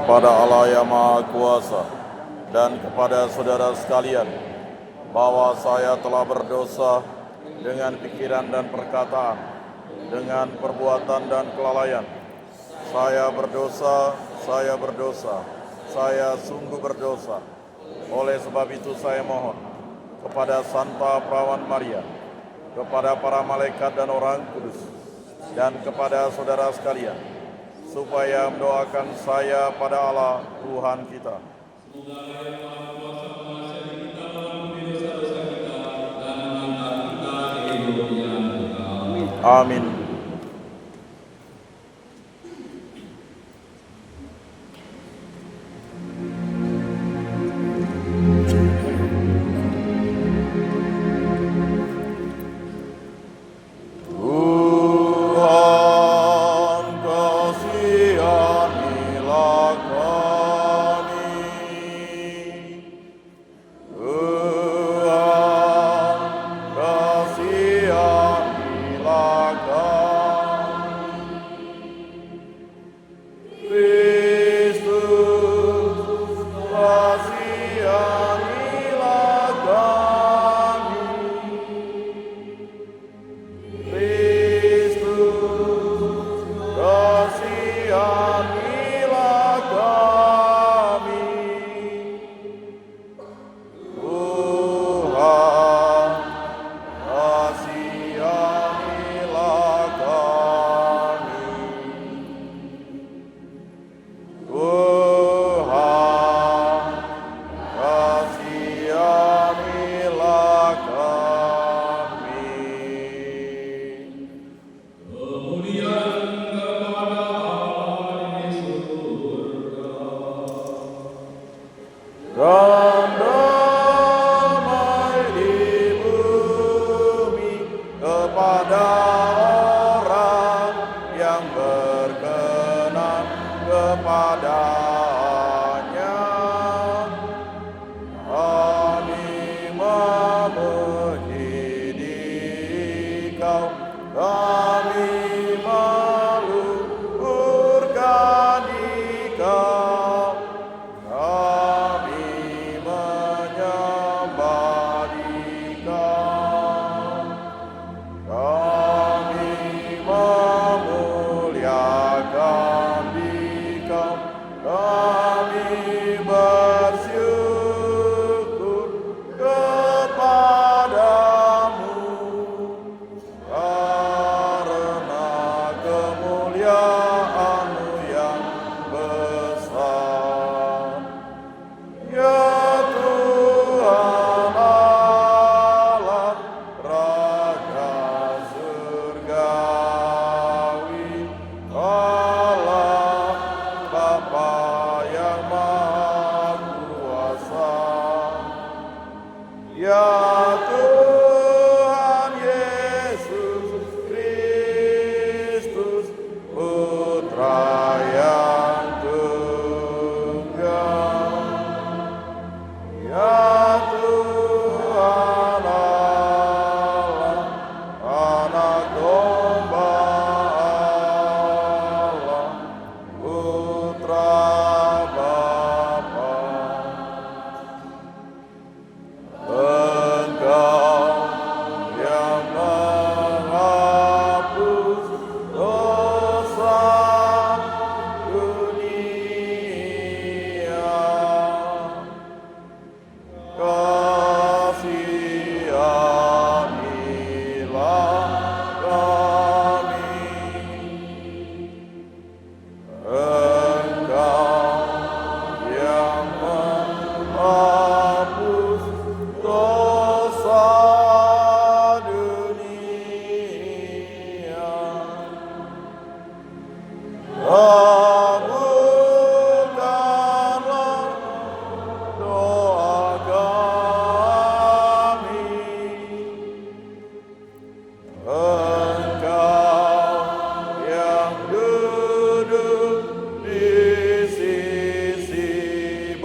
kepada Allah yang Maha Kuasa dan kepada saudara sekalian, bahwa saya telah berdosa dengan pikiran dan perkataan, dengan perbuatan dan kelalaian. Saya berdosa, saya sungguh berdosa. Oleh sebab itu saya mohon kepada Santa Perawan Maria, kepada para malaikat dan orang kudus, dan kepada saudara sekalian, supaya mendoakan saya pada Allah Tuhan kita. Amin.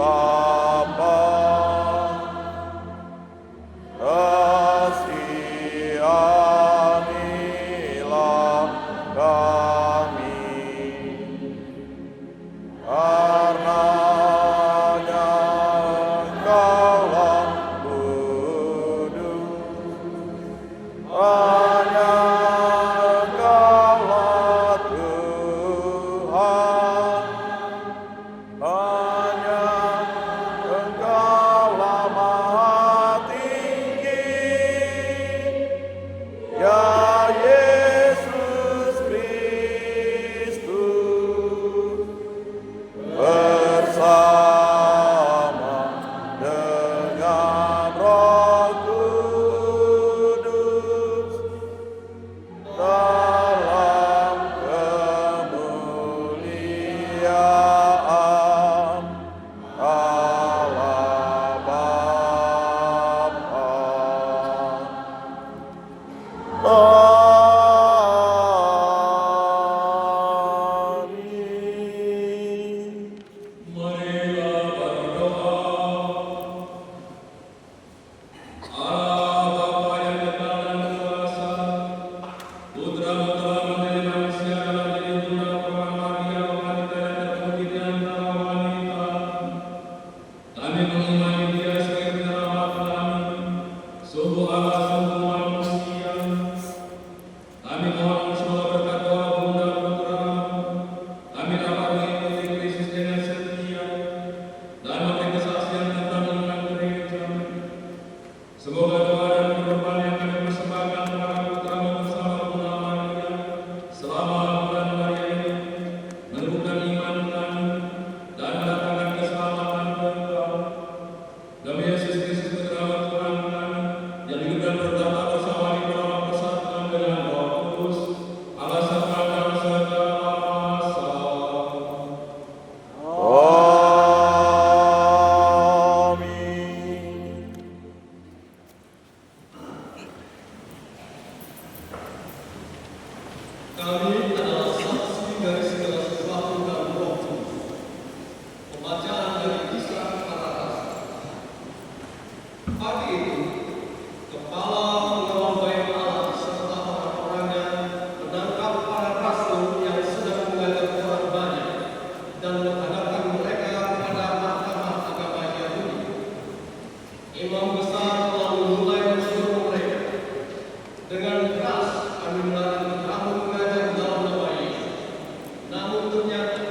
Bapa, kasihanilah kami, karenanya Engkaulah kudus, hanya Engkaulah Tuhan, hanya Engkaulah Maha Tinggi, ya Yesus Kristus, bersama dengan Roh Kudus, dalam kemuliaan Allah Bapa. Amin. Marilah berdoa. Allah Bapa yang kekal dan kuasa, Putra-Mu telah menjadi manusia dalam diri Bunda Perawan Maria, wanita yang terpuji di antara wanita. Kami mengimani Dia sebagai penyelamat kami, sungguh Allah, sungguh manusia. Kami mohon semoga berkat doa Bunda Putra-Mu, kami dapat mengikuti Kristus dengan setia dan memberi kesaksian tentang iman gereja. Semoga doa dan korban yang kami persembahkan kepada Putra-Mu bersama Bunda Maria selama bulan Maria ini menumbuhkan iman kami dan mendatangkan keselamatan kekal. Demi Yesus Kristus Putra-Mu Tuhan kami, yang hidup dan bertahta bersama di dalam persatuan dengan Roh Kudus, Allah serta dan segala masa. Amin. Kami adalah saksi dari segala sesuatu dan Roh Kudus. Pembacaan dari Kisah Para Rasul. Pagi itu, kepala pengawal bait Allah beserta orang-orangnya menangkap para rasul yang sedang mengajar orang banyak dan menghadapkan mereka kepada mahkamah agama Yahudi. Imam besar lalu mulai mensuruh mereka, dengan keras kami melarang kamu mengajar dalam nama Yesus. Namun ternyata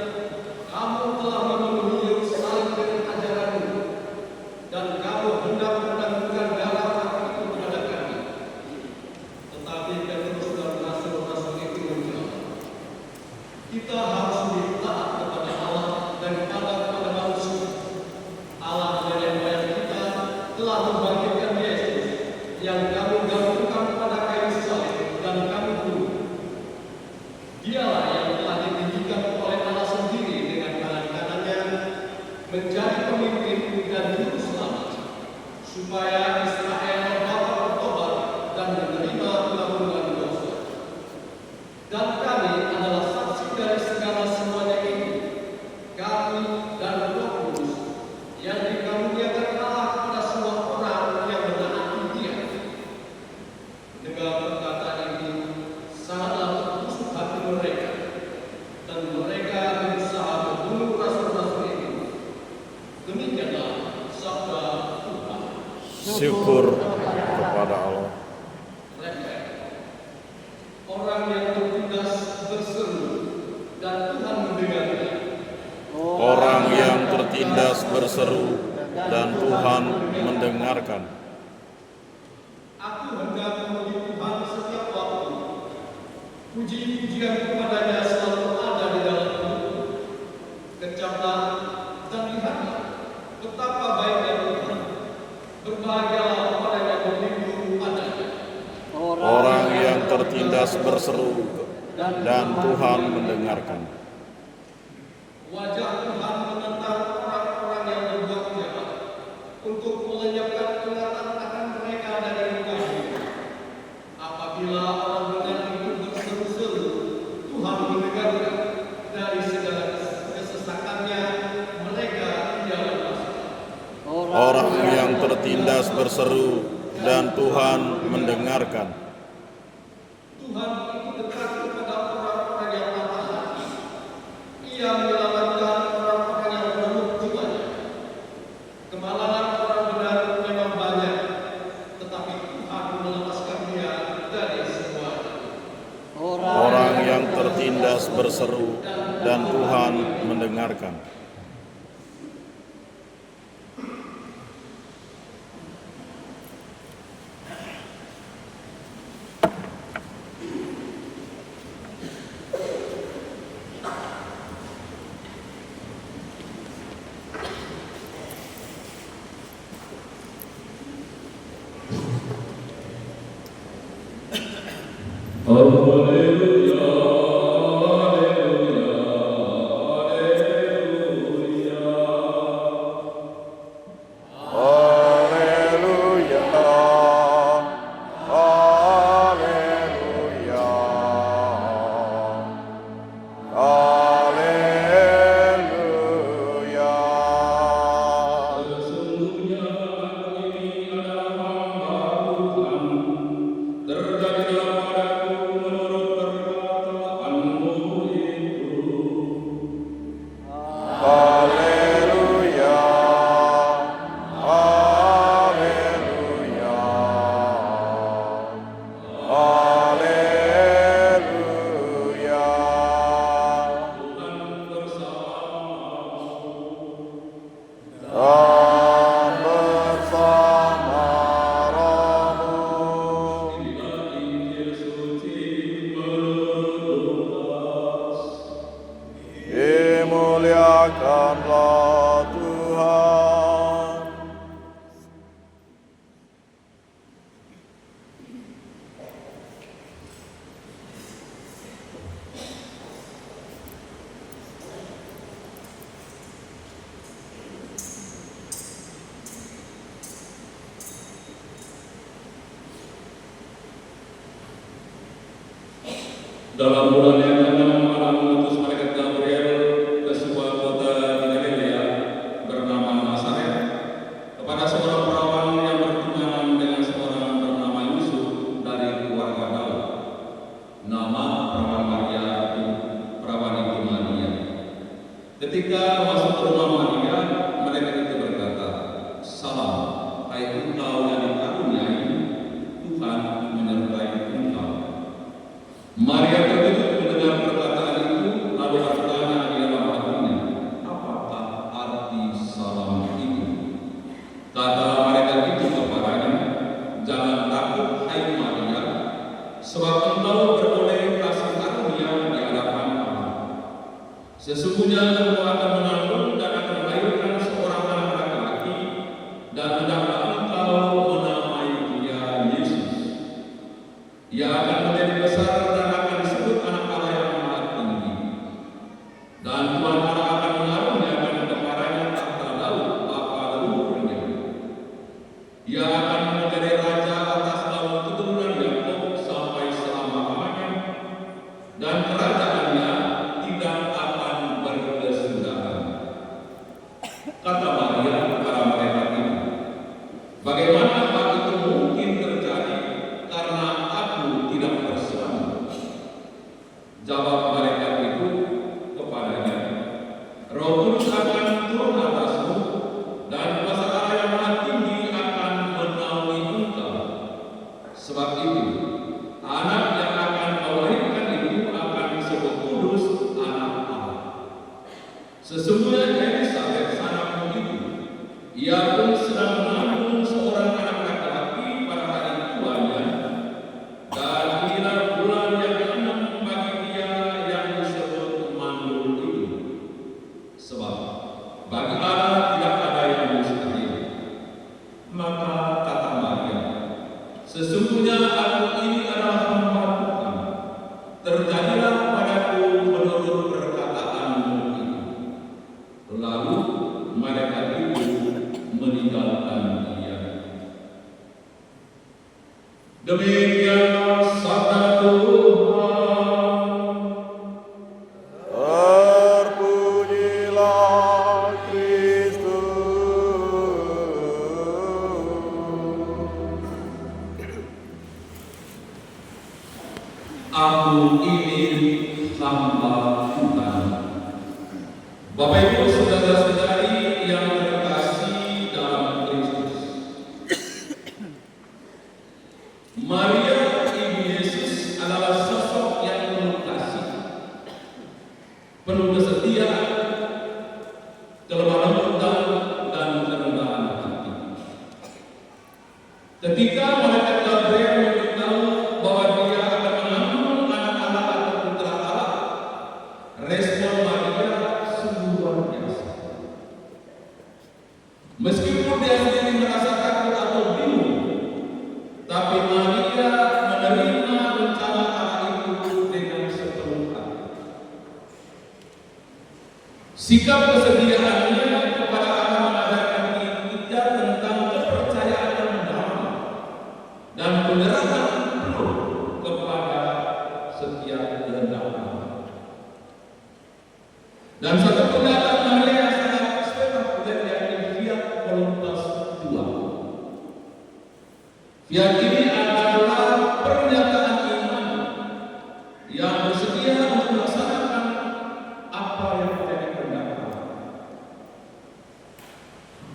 kamu telah memenuhi Yerusalem dengan ajaranmu, dan kamu hendak menangguhkan darah orang itu kepada kami. Tetapi Petrus dan rasul-rasul itu menjawab, kita harus lebih taat kepada Allah daripada kepada manusia. Allah nenek moyang kita telah membangkitkan Yesus yang kami gantungkan pada kayu salib dan kami bunuh. Dialah yang telah ditinggikan oleh Allah sendiri dengan tangan kanannya menjadi pemimpin dan juru selamat, supaya Israel dapat bertobat dan menerima pengampunan dosa. Dan kami adalah saksi dari segala semuanya ini, kami dan Roh Kudus yang dikaruniakan Allah kepada semua orang yang menaati Dia. Mendengar perkataan ini, sangatlah tertusuk hati mereka, dan mereka berusaha membunuh rasul-rasul itu. Demikianlah sabda Tuhan. Syukur kepada Allah. Reflek. Orang yang tertindas berseru dan Tuhan mendengarnya. Orang yang tertindas berseru dan Tuhan mendengarkan. Aku hendak memuji Tuhan setiap waktu. Puji-pujian kepadanya selalu ada di dalam mulutku. Kecaplah dan lihatlah betapa baiknya Tuhan. Berbahagialah orang yang berlindung padanya. Orang yang tertindas berseru dan Tuhan mendengarkan. Wajah Tuhan menentang orang-orang yang berbuat jahat untuk melenyapkan ingatan akan mereka dari muka bumi. Apabila orang benar itu berseru-seru, Tuhan mendengarkan. Dari segala kesesakannya mereka tidak lepas. Orang yang tertindas berseru dan Tuhan mendengarkan. Tuhan itu dekat kepada orang-orang yang patah hati. Ia menyelamatkan orang-orang yang berlumut jiwanya. Kemalangan orang benar memang banyak, tetapi Tuhan melepaskan dia dari semuanya. Orang yang tertindas berseru dan Tuhan mendengarkan. Dimuliakanlah Tuhan. Dalam bulan yang ke-6 Allah mengutus malaikat Gabriel ke sebuah kota di Galilea bernama Nazaret kepada seorang perawan yang bertunangan dengan seorang bernama Yusuf dari keluarga Daud. Nama perawan Maria itu perawan itu Maria. Ketika masuk ke rumah Maria, malaikat itu berkata, "Salam, hai engkau yang dikaruniai, Tuhan menyertai engkau." Maria terkejut mendengar perkataan itu, lalu bertanya di dalam hatinya, apakah arti salam itu? Kata malaikat itu kepadanya, "Jangan takut, hai Maria, sebab engkau beroleh kasih karunia di hadapan Allah. Sesungguhnya engkau akan menanggung dan akan melahirkan seorang anak laki-laki, dan hendaklah engkau menamai dia Yesus. Ia akan menjadi besar dan akan disebut Anak Allah yang Maha Tinggi. Dan Tuhan Allah akan mengaruniakan kepadanya tahta Daud bapa leluhurnya. Ia akan menjadi raja atas kaum keturunan Yakub sampai selama-lamanya, dan kerajaannya tidak akan berkesudahan." Kata Maria kepada malaikat itu, "Bagaimana hal itu mungkin terjadi karena aku tidak bersuami?" Jawab malaikat itu kepadanya, "Roh Kudus akan turun atasmu, dan kuasa Allah yang Maha Tinggi akan menaungi engkau. Sebab itu, anak yang akan kau lahirkan itu akan disebut kudus, Anak Allah. Sesungguhnya Elisabet sanakmu itu, ia pun sedang mengandung seorang anak laki-laki pada hari tuanya, dan inilah bulan yang ke-6 bagi dia yang disebut mandul itu. Sebab bagi Allah tidak ada yang mustahil." Maka kata Maria, "Sesungguhnya aku ini adalah hamba Tuhan. Terjadilah padaku menurut perkataanmu itu." Lalu malaikat itu meninggalkan dia. Demikianlah sabda Tuhan. Terpujilah Kristus. Meskipun dia sendiri merasa takut atau bingung, tapi Maria menerima rencana Allah itu dengan sepenuh hati. Sikap kesediaannya kepada Allah mengajarkan kita tentang kepercayaan yang mendalam dan penyerahan penuh kepada setiap kehendak Allah. Dan satu pernyataan Maria yang sangat spektakuler yakni Fiat Voluntas Tua. Fiat ini adalah pernyataan iman yang bersedia untuk melaksanakan apa yang menjadi kehendak Allah.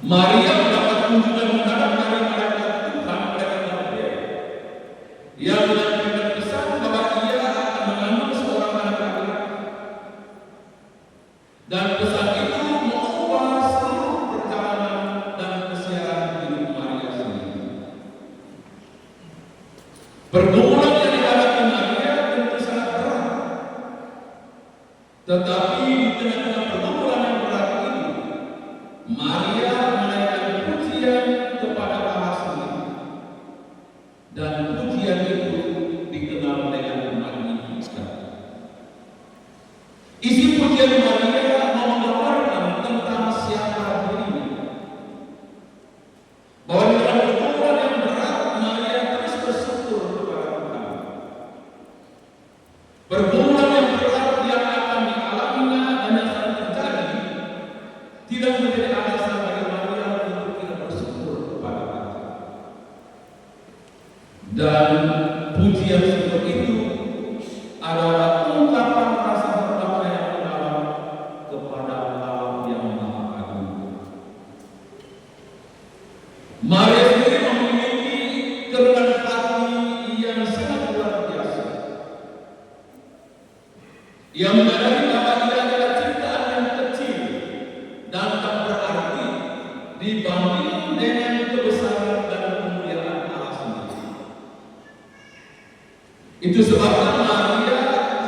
Maria mendapat kunjungan mendadak dari malaikat Tuhan, malaikat Gabriel, yang menyampaikan pesan bahwa ia akan mengandung seorang anak laki-laki. Dan pesan itu mengubah seluruh perjalanan dan kesiaran hidup Maria sendiri. Pergumulan yang dihadapi Maria tentu sangat berat. Tetapi di tengah-tengah pergumulan yang berat ini, Maria menaikkan pujian kepada Allah sendiri. Dan pujian itu dikenal dengan Magnificat. Isi pujian Maria menggambarkan tentang siapa dirinya. Bahwa di dalam pergumulan yang berat, Maria terus bersyukur kepada Tuhan. Pergumulan yang berat yang akan dialaminya dan yang akan terjadi tidak menjadi alasan bagi Maria untuk tidak bersyukur kepada Allah. Dan pujian seperti itu adalah ungkapan rasa hormat yang mendalam kepada Allah yang Maha Agung. Maria sendiri memiliki kerendahan hati yang sangat luar biasa. Ia menyadari bahwa ia adalah ciptaan yang kecil dan tak berarti dibanding dengan kebesaran dan kemuliaan Allah sendiri. Itu sebabnya Maria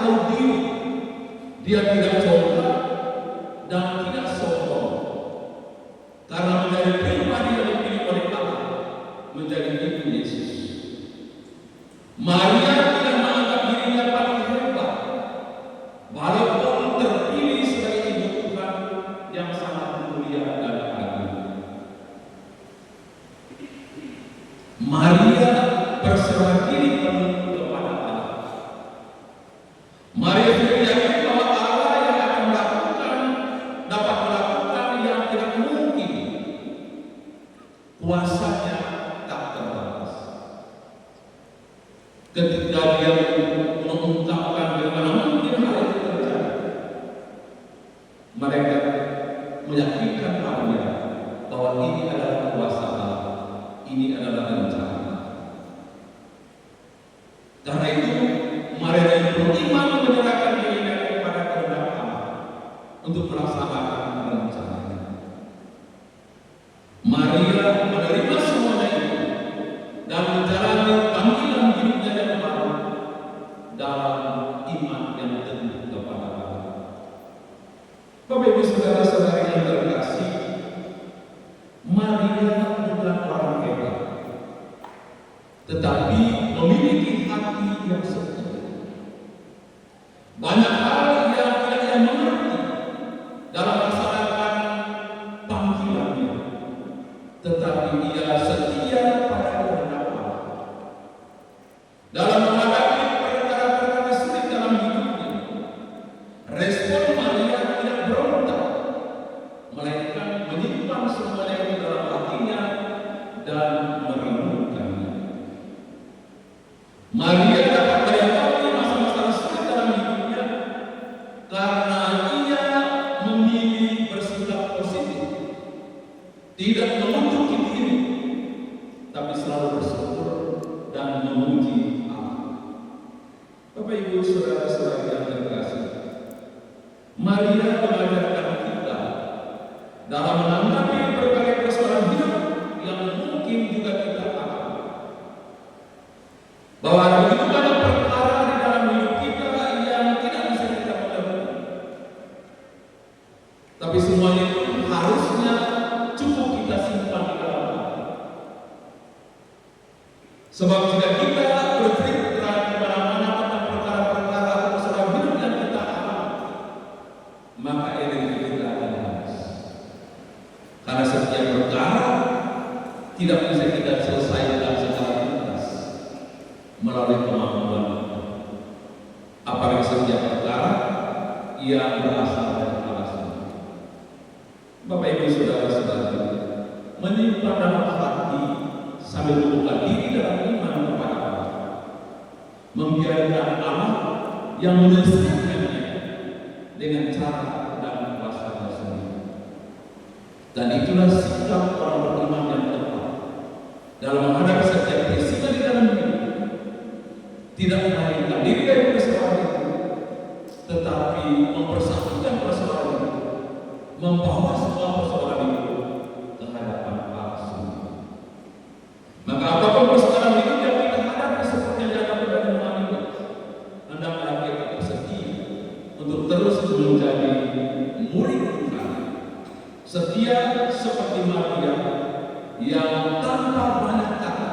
tahu diri, dia tidak coba dan tidak sombong, karena menjadi pribadi yang dipilih oleh Allah menjadi ibu Yesus. Maria tidak menganggap dirinya paling hebat, walaupun terpilih sebagai ibu Tuhan yang sangat mulia dan agung. Maria berserah diri penuh kepada Allah. Maria sendiri yakin bahwa Allah yang akan dapat melakukan yang tidak mungkin. Kuasanya tak terbatas. Ketika dia mengungkapkan bagaimana mungkin hal itu terjadi, mereka meyakinkan Maria bahwa ini adalah kuasa Allah, ini adalah rencana. Karena itu Maria yang beriman menyerahkan dirinya kepada kehendak Allah untuk melaksanakan rencananya. Maria menerima semuanya itu dan menjalani panggilan hidupnya yang baru dalam iman yang teguh kepada Allah. Bapak Ibu saudara-saudari yang terkasih, Maria bukan orang hebat, tetapi memiliki hati yang setia. Banyak hal yang tidak ia mengerti dalam melaksanakan panggilannya, tetapi ia setia pada kehendak Allah. Dalam menghadapi perkara-perkara sulit dalam hidupnya, respon Maria tidak berontak, melainkan menyimpan semuanya itu dalam hatinya dan merenungkannya. Maria dapat melewati masa-masa sulit dalam hidupnya karena ia memilih bersikap positif, tidak mengutuk diri, tapi selalu bersyukur dan memuji Allah. Bapak Ibu saudara-saudari yang terkasih, Maria mengajarkan kita dalam menanggapi berbagai persoalan hidup yang mungkin juga kita alami, bahwa ada begitu banyak perkara di dalam hidup kita yang tidak bisa kita mengerti. Tapi semuanya itu harusnya cukup kita Sebab jika kita bercerita di mana-mana tentang perkara-perkara persoalan hidup yang kita alami, maka energi kita akan habis. Karena setiap perkara tidak bisa kita selesaikan secara tuntas melalui kemampuan kita. Apalagi setiap perkara yang berasal dari Allah sendiri. Bapak Ibu Saudara-saudara, menyimpan dalam hati sambil membuka diri dalam iman kepada Allah, membiarkan Allah yang menyelesaikannya dengan cara dan kuasa sendiri. Dan itulah sikap orang beriman yang tepat dalam menghadapi setiap peristiwa di dalam hidup. Tidak melarikan diri dari persoalan itu, tetapi mempersatukan persoalan itu, membawa semua persoalan itu ke hadapan Allah sendiri. Maka apapun persoalan hidup yang kita hadapi seperti yang dapat dan memahami, hendaklah kita bersedia untuk terus menjadi murid Tuhan, setia seperti Maria yang tanpa banyak kata,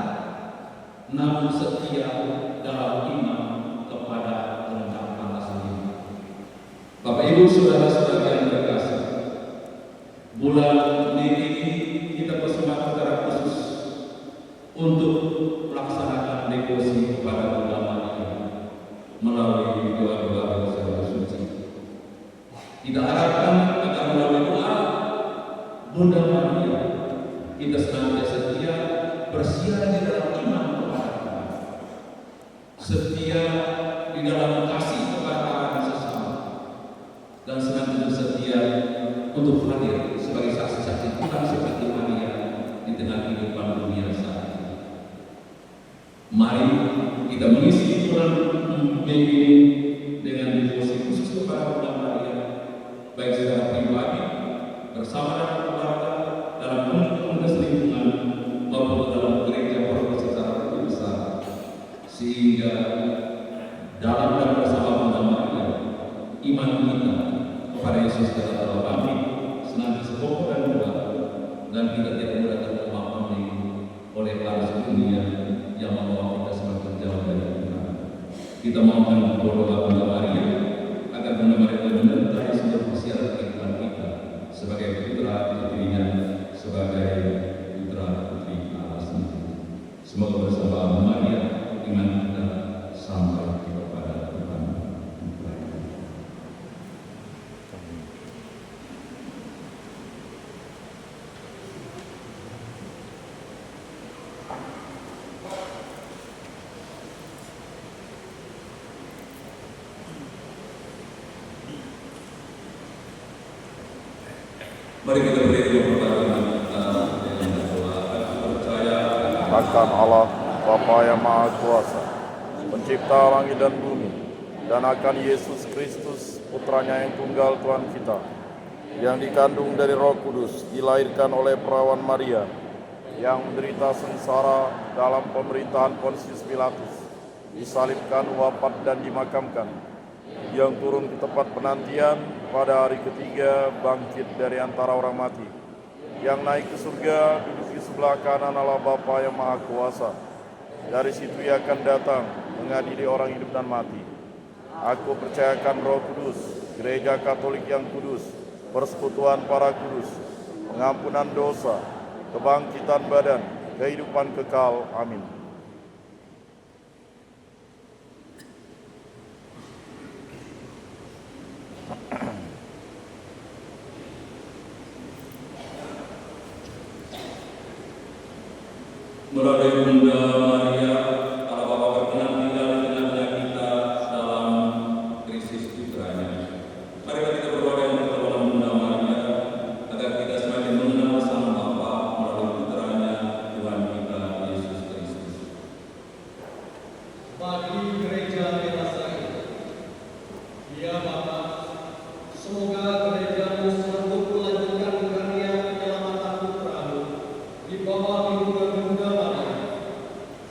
namun setia dalam iman kepada kehendak Allah sendiri. Bapak Ibu Saudara-saudara yang terkasih, bulan Mei ini kita bersama secara khusus untuk melaksanakan devosi kepada Bunda Maria melalui doa-doa bersama suci. Kita harapkan agar melalui doa Bunda Maria kita senantiasa setia bersiar di dalam iman kepada Tuhan, setia di dalam kasih kepada sesama, dan senantiasa setia untuk hadir sebagai saksi-saksi Tuhan seperti Maria di tengah kehidupan dunia saat ini. Mari kita mengisi bulan Mei ini dengan devosi khusus kepada Bunda Maria, baik secara pribadi bersama dengan keluarga, dalam komunitas lingkungan, maupun dalam gereja Protestan secara lebih besar, sehingga dalam dan bersama Bunda Maria iman kita kepada Yesus adalah bangkit senantiasa kokoh dan kuat, dan kita tidak mudah terpamami oleh arus dunia yang membawa kita semakin jauh dari Tuhan. Kita mohon berdoa Bunda Maria agar Bunda Maria menyertai seluruh persiapan kehidupan kita sebagai putra putrinya, sebagai putra putri Allah sendiri. Semoga bersama Maria iman kita sampai kepada Tuhan. Mari kita berdiri pertama kita dengan berdoa. Aku percaya akan Allah Bapa yang Maha Kuasa, pencipta langit dan bumi, dan akan Yesus Kristus, putranya yang tunggal Tuhan kita, yang dikandung dari Roh Kudus, dilahirkan oleh perawan Maria, yang menderita sengsara dalam pemerintahan Pontius Pilatus, disalibkan, wafat dan dimakamkan, yang turun ke tempat penantian, pada hari ketiga bangkit dari antara orang mati, yang naik ke surga, duduk di sebelah kanan Allah Bapa yang Maha Kuasa. Dari situ Ia akan datang mengadili orang hidup dan mati. Aku percayakan Roh Kudus, Gereja Katolik yang kudus, persekutuan para kudus, pengampunan dosa, kebangkitan badan, kehidupan kekal. Amin. melalui Bunda Maria, Allah Bapa berkenan tinggal di tengah-tengah kita dalam krisis putranya. Mari kita berdoa yang pertolongan Bunda Maria, agar kita semakin mengenal Sang Bapa melalui putranya Tuhan kita Yesus Kristus. Bagi gereja dewasa ini, ya Bapa, semoga gerejamu sanggup melanjutkan karya penyelamatan putramu di bawah bimbingan Bunda Maria,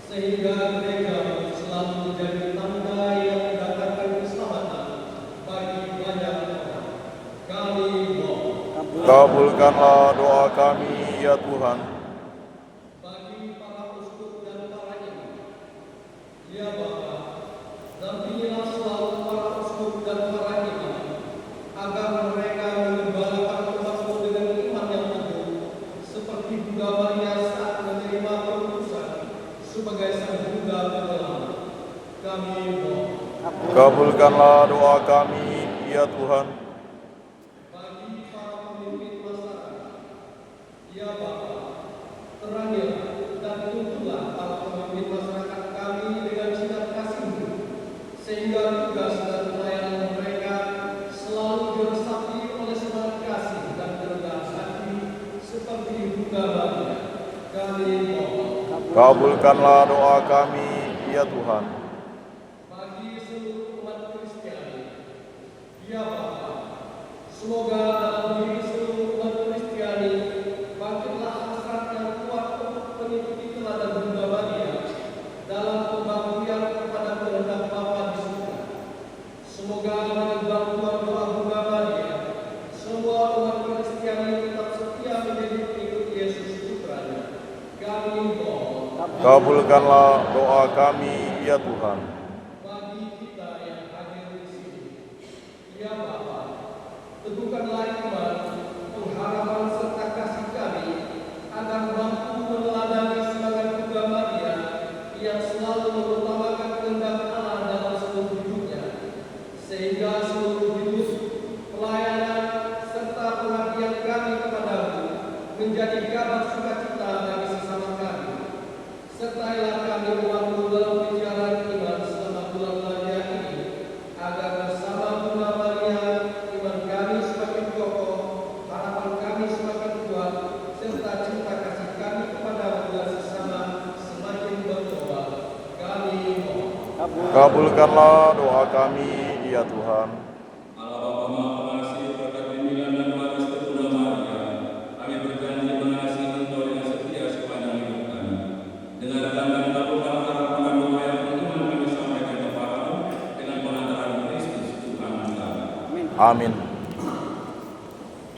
sehingga gerejamu selalu menjadi tanda yang mendatangkan keselamatan bagi banyak orang. Kami mohon. Kabulkanlah doa kami, ya Tuhan. Bagi para uskup dan para imam, Ya Bapa, dampingilah selalu para uskup dan para imam, agar mereka mengembalakan umatmu dengan iman yang teguh, seperti Bunda Maria saat menerima pengutusan sebagai sang Bunda Penyelamat. Kami mohon. Kabulkanlah doa kami, ya Tuhan. Bagi para pemimpin masyarakat, ya Bapa, terangilah dan tuntunlah para pemimpin masyarakat kami dengan sinar kasih-Mu, sehingga tugas dan pelayanan mereka selalu diresapi oleh semangat kasih dan kerendahan hati seperti Bunda Maria. Kami mohon. Kabulkanlah doa kami, ya Tuhan. Bagi seluruh umat Kristiani, ya Bapa, semoga dalam diri seluruh umat Kristiani bangkitlah hasrat yang kuat untuk mengikuti teladan Bunda Maria dalam pembaktian kepada kehendak Bapa di surga. Semoga dengan bantuan doa Bunda Maria, semua umat Kristiani tetap setia menjadi pengikut Yesus Putranya. Kami mohon. Kabulkanlah doa kami, ya Tuhan. Bagi kita yang hadir di sini, ya Bapa, teguhkanlah iman, pengharapan serta kasih kami, agar mampu meneladani semangat Bunda Maria yang selalu mengutamakan kehendak Allah dalam seluruh hidupnya, sehingga seluruh hidup, pelayanan, serta pengabdian kami kepadamu menjadi kabar sukacita bagi sesama kami. Sertailah kami umatmu dalam perjalanan iman selama bulan Maria ini, agar bersama Bunda Maria, iman kami semakin kokoh, harapan kami semakin kuat, serta cinta kasih kami kepada Bunda sesama semakin berkembang. Kami mohon. Kabulkanlah doa kami, ya Tuhan. Allah Bapa Maha Pengasih, berkat bimbingan dan waris Bunda Maria, kami berjanji mengasihi Engkau dengan setia sepanjang hidup kami. Dengarkan dan kabulkan harapan dan doa yang beriman kami sampaikan kepadamu dengan pengantaran Kristus Tuhan kami. Amin.